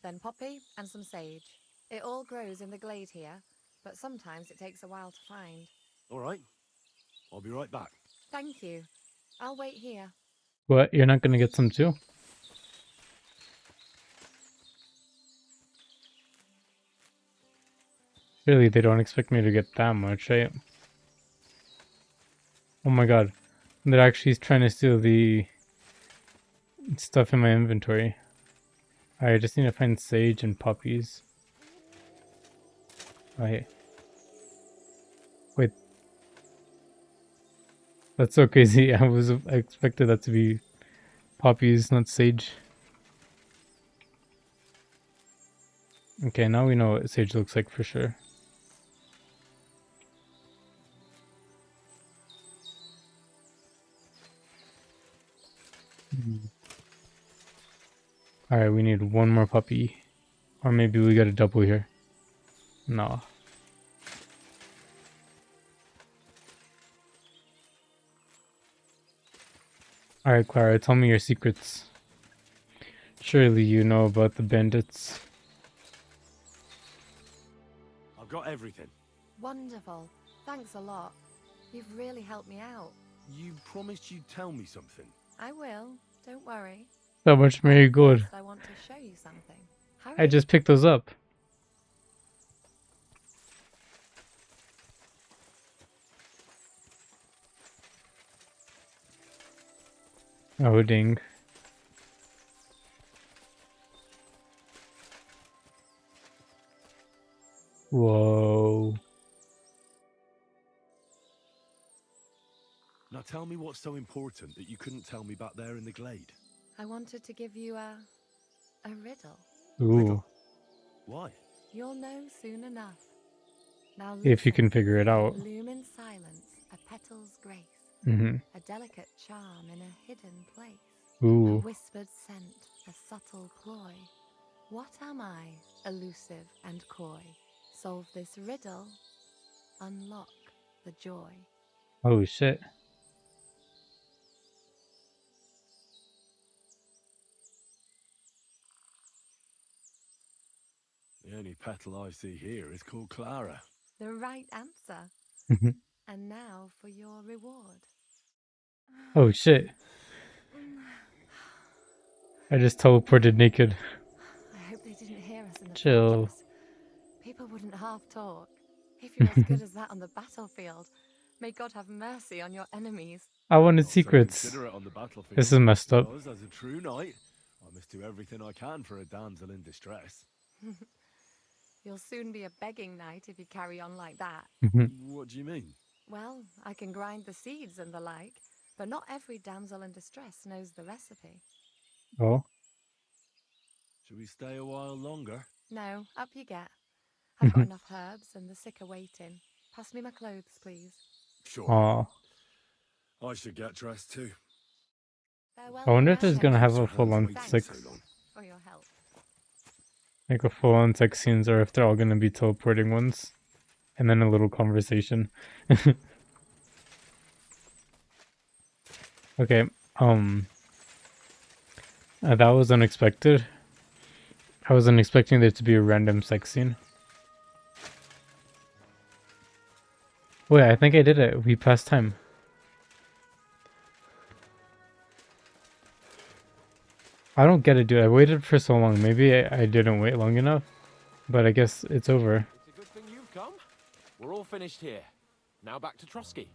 Then poppy and some sage. It all grows in the glade here, but sometimes it takes a while to find. All right. I'll be right back. Thank you. I'll wait here. What? You're not gonna get some too? Really, they don't expect me to get that much, right? Oh my god. They're actually trying to steal the stuff in my inventory. Alright, I just need to find sage and poppies. Wait. Wait. That's so crazy. I expected that to be poppies, not sage. Okay, now we know what sage looks like for sure. Alright, we need one more puppy. Or maybe we got a double here. No. Alright, Clara, tell me your secrets. Surely you know about the bandits. I've got everything. Wonderful. Thanks a lot. You've really helped me out. You promised you'd tell me something. I will. Don't worry. That much marigold. First, I want to show you something. Hurry. I just picked those up. Oh dang. Whoa. Now tell me what's so important that you couldn't tell me back there in the glade. I wanted to give you a riddle. Ooh. Why? You'll know soon enough. Now If you listen. can figure it out. Bloom in silence, a petal's grace. A delicate charm in a hidden place. Ooh. A whispered scent, a subtle ploy. What am I, elusive and coy? Solve this riddle, unlock the joy. Oh shit. The only petal I see here is called Clara. The right answer. And now for your reward. Oh shit. I just teleported naked. Chill. ridiculous. People wouldn't half talk. If you're as good as that on the battlefield, may God have mercy on your enemies. I wanted Not so secrets. considerate on the battlefield. This is messed up. Because, as a true knight, I must do everything I can for a damsel in distress. You'll soon be a begging knight if you carry on like that. What do you mean? Well, I can grind the seeds and the like, but not every damsel in distress knows the recipe. Oh. Should we stay a while longer? No, up you get. I've got enough herbs and the sick are waiting. Pass me my clothes, please. Sure. Aw. I should get dressed too. Farewell I wonder for if there's now, gonna then. have a Sir Hans full-on waited sex, so long. For your help. like a full-on sex scenes, or if they're all gonna be teleporting ones, and then a little conversation. Okay. That was unexpected. I wasn't expecting there to be a random sex scene. Wait, I think I did it. We passed time. I don't get it, dude. I waited for so long. Maybe I didn't wait long enough, but I guess it's over. It's a good thing you've come. We're all finished here. Now back to Trotsky.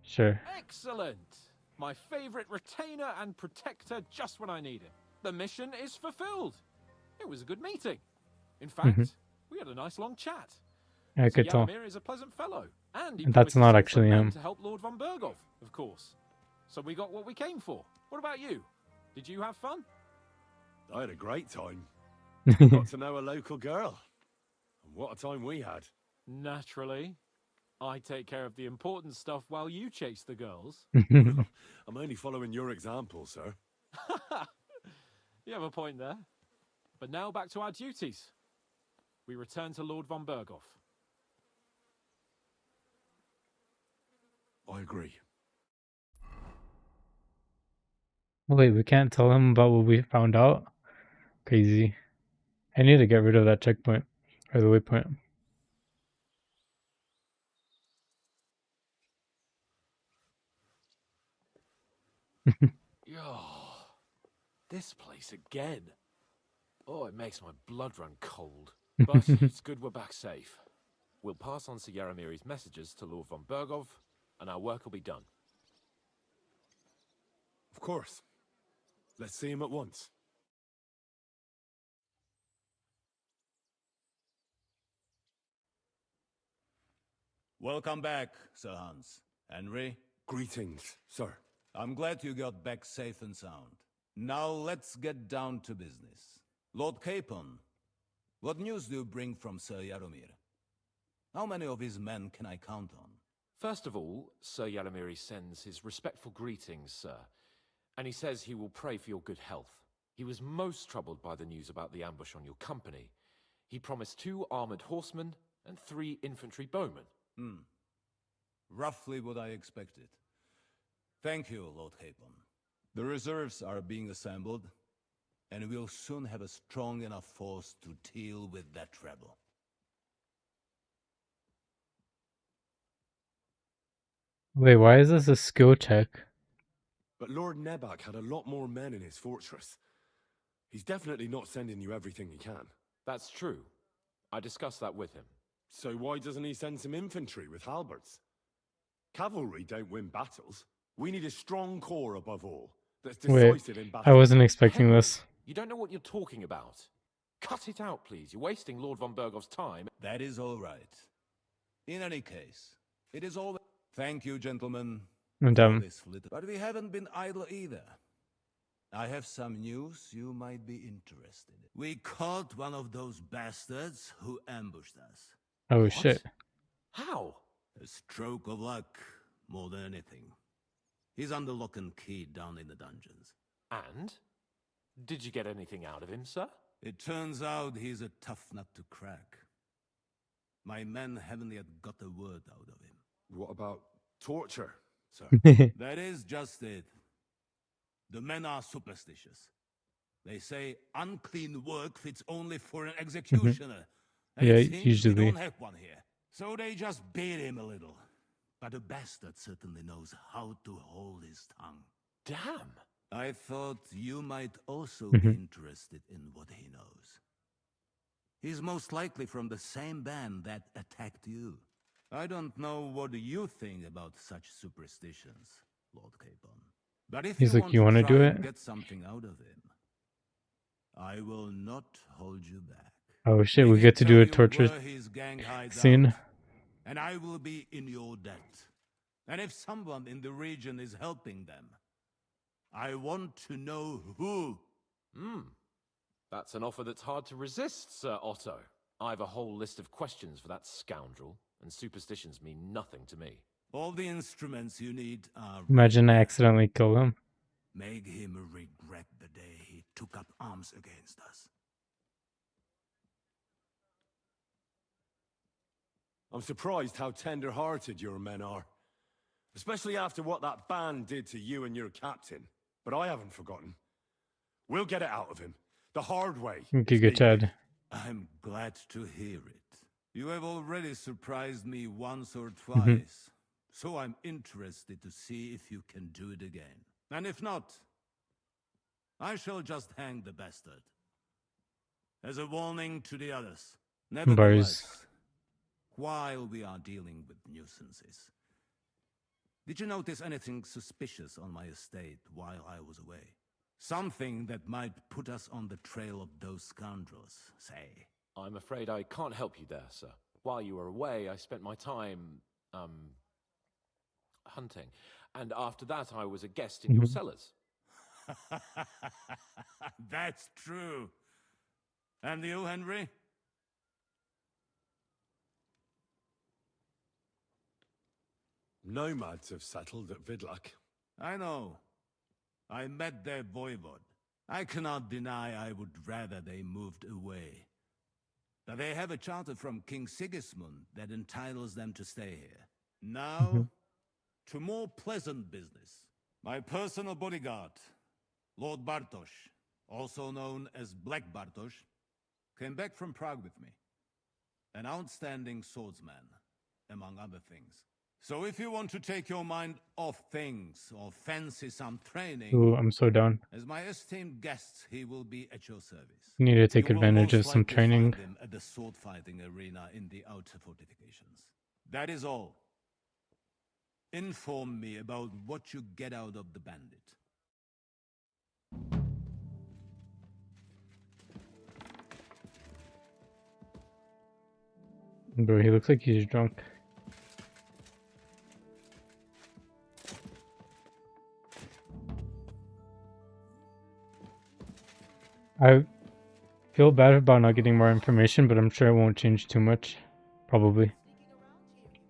Sure. Excellent! My favorite retainer and protector just when I need him. The mission is fulfilled. It was a good meeting. In fact, we had a nice long chat. I So could tell. Yaromir is a pleasant fellow, and he And that's promised to not send actually some men him. to help Lord von Bergov, of course. So we got what we came for. What about you? Did you have fun? I had a great time. Got to know a local girl. And what a time we had. Naturally. I take care of the important stuff while you chase the girls. I'm only following your example, sir. You have a point there. But now back to our duties. We return to Lord von Bergov. I agree. Wait, we can't tell him about what we found out? Crazy. I need to get rid of that checkpoint. Or the waypoint. Oh, this place again. Oh, it makes my blood run cold. But it's good we're back safe. We'll pass on Sir Yaromiri's messages to Lord von Bergov, and our work will be done. Of course. Let's see him at once. Welcome back, Sir Hans. Henry, Greetings, sir. I'm glad you got back safe and sound. Now let's get down to business. Lord Capon, what news do you bring from Sir Yaromir? How many of his men can I count on? First of all, Sir Yaromiri sends his respectful greetings, sir. And he says he will pray for your good health. He was most troubled by the news about the ambush on your company. He promised 2 armored horsemen and 3 infantry bowmen. Roughly what I expected. Thank you, Lord Capon. The reserves are being assembled, and we'll soon have a strong enough force to deal with that rebel. Wait, why is this a skill check? But Lord Nebak had a lot more men in his fortress. He's definitely not sending you everything he can. That's true. I discussed that with him. So why doesn't he send some infantry with halberds? Cavalry don't win battles. We need a strong corps above all, that's decisive in battle. I wasn't expecting Henry, this. You don't know what you're talking about. Cut it out, please. You're wasting Lord von Bergov's time. That is all right. In any case, it is all... Thank you, gentlemen. I'm for dumb. this little... But we haven't been idle either. I have some news you might be interested in. We caught one of those bastards who ambushed us. Oh What? shit. How? A stroke of luck, more than anything. He's under lock and key down in the dungeons. And? Did you get anything out of him, sir? It turns out he's a tough nut to crack. My men haven't yet got a word out of him. What about torture, sir? That is just it. The men are superstitious. They say unclean work fits only for an executioner. And Yeah, it seems usually. we don't have one here. So they just beat him a little. But the bastard certainly knows how to hold his tongue. Damn. I thought you might also be interested in what he knows. He's most likely from the same band that attacked you. I don't know what you think about such superstitions, Lord Capon. But if He's you like, want you to want to try do and it? get something out of him, I will not hold you back. Oh shit, Make we him get to tell do a you torture where his gang hides scene. out, and I will be in your debt. And if someone in the region is helping them, I want to know who. That's an offer that's hard to resist, Sir Otto. I have a whole list of questions for that scoundrel, and superstitions mean nothing to me. All the instruments you need are Imagine I right accidentally kill him. there. Make him regret the day he took up arms against us. I'm surprised how tender-hearted your men are. Especially after what that band did to you and your captain. But I haven't forgotten. We'll get it out of him. The hard way. if Giga need Chad. be. I'm glad to hear it. You have already surprised me once or Mhm. twice, so I'm interested to see if you can do it again. And if not, I shall just hang the bastard. As a warning to the others. Nevertheless, while we are dealing with nuisances, did you notice anything suspicious on my estate while I was away? Something that might put us on the trail of those scoundrels, say. I'm afraid I can't help you there, sir. While you were away, I spent my time, hunting. And after that, I was a guest in your cellars. That's true. And you, Henry? Nomads have settled at Vidlak. I know. I met their voivod. I cannot deny I would rather they moved away. But they have a charter from King Sigismund that entitles them to stay here. Now, to more pleasant business. My personal bodyguard, Lord Bartosz, also known as Black Bartosz, came back from Prague with me. An outstanding swordsman, among other things. So if you want to take your mind off things or fancy some training, Ooh, I'm so down. as my esteemed guest, he will be at your service. Need to take You will advantage of most some likely training. find him at the sword-fighting arena in the outer fortifications. That is all. Inform me about what you get out of the bandit. Bro, he looks like he's drunk. I feel bad about not getting more information, but I'm sure it won't change too much. Probably.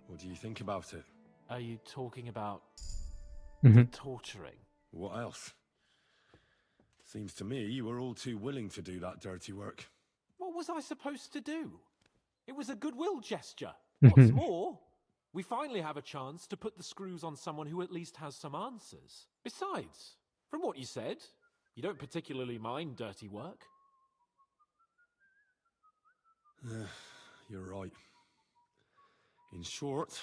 What do you think about it? Are you talking about Mhm. the torturing? What else? Seems to me you were all too willing to do that dirty work. What was I supposed to do? It was a goodwill gesture. What's more, we finally have a chance to put the screws on someone who at least has some answers. Besides, from what you said, you don't particularly mind dirty work. You're right. In short,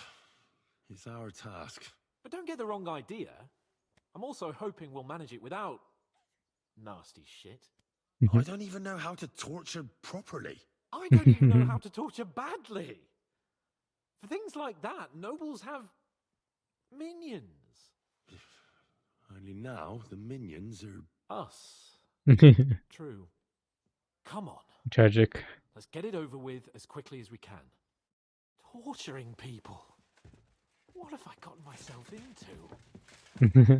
it's our task. But don't get the wrong idea. I'm also hoping we'll manage it without nasty shit. I don't even know how to torture properly. I don't even know how to torture badly. For things like that, nobles have minions. Only now the minions are... Us. True. Come on. Tragic. Let's get it over with as quickly as we can. Torturing people. What have I gotten myself into?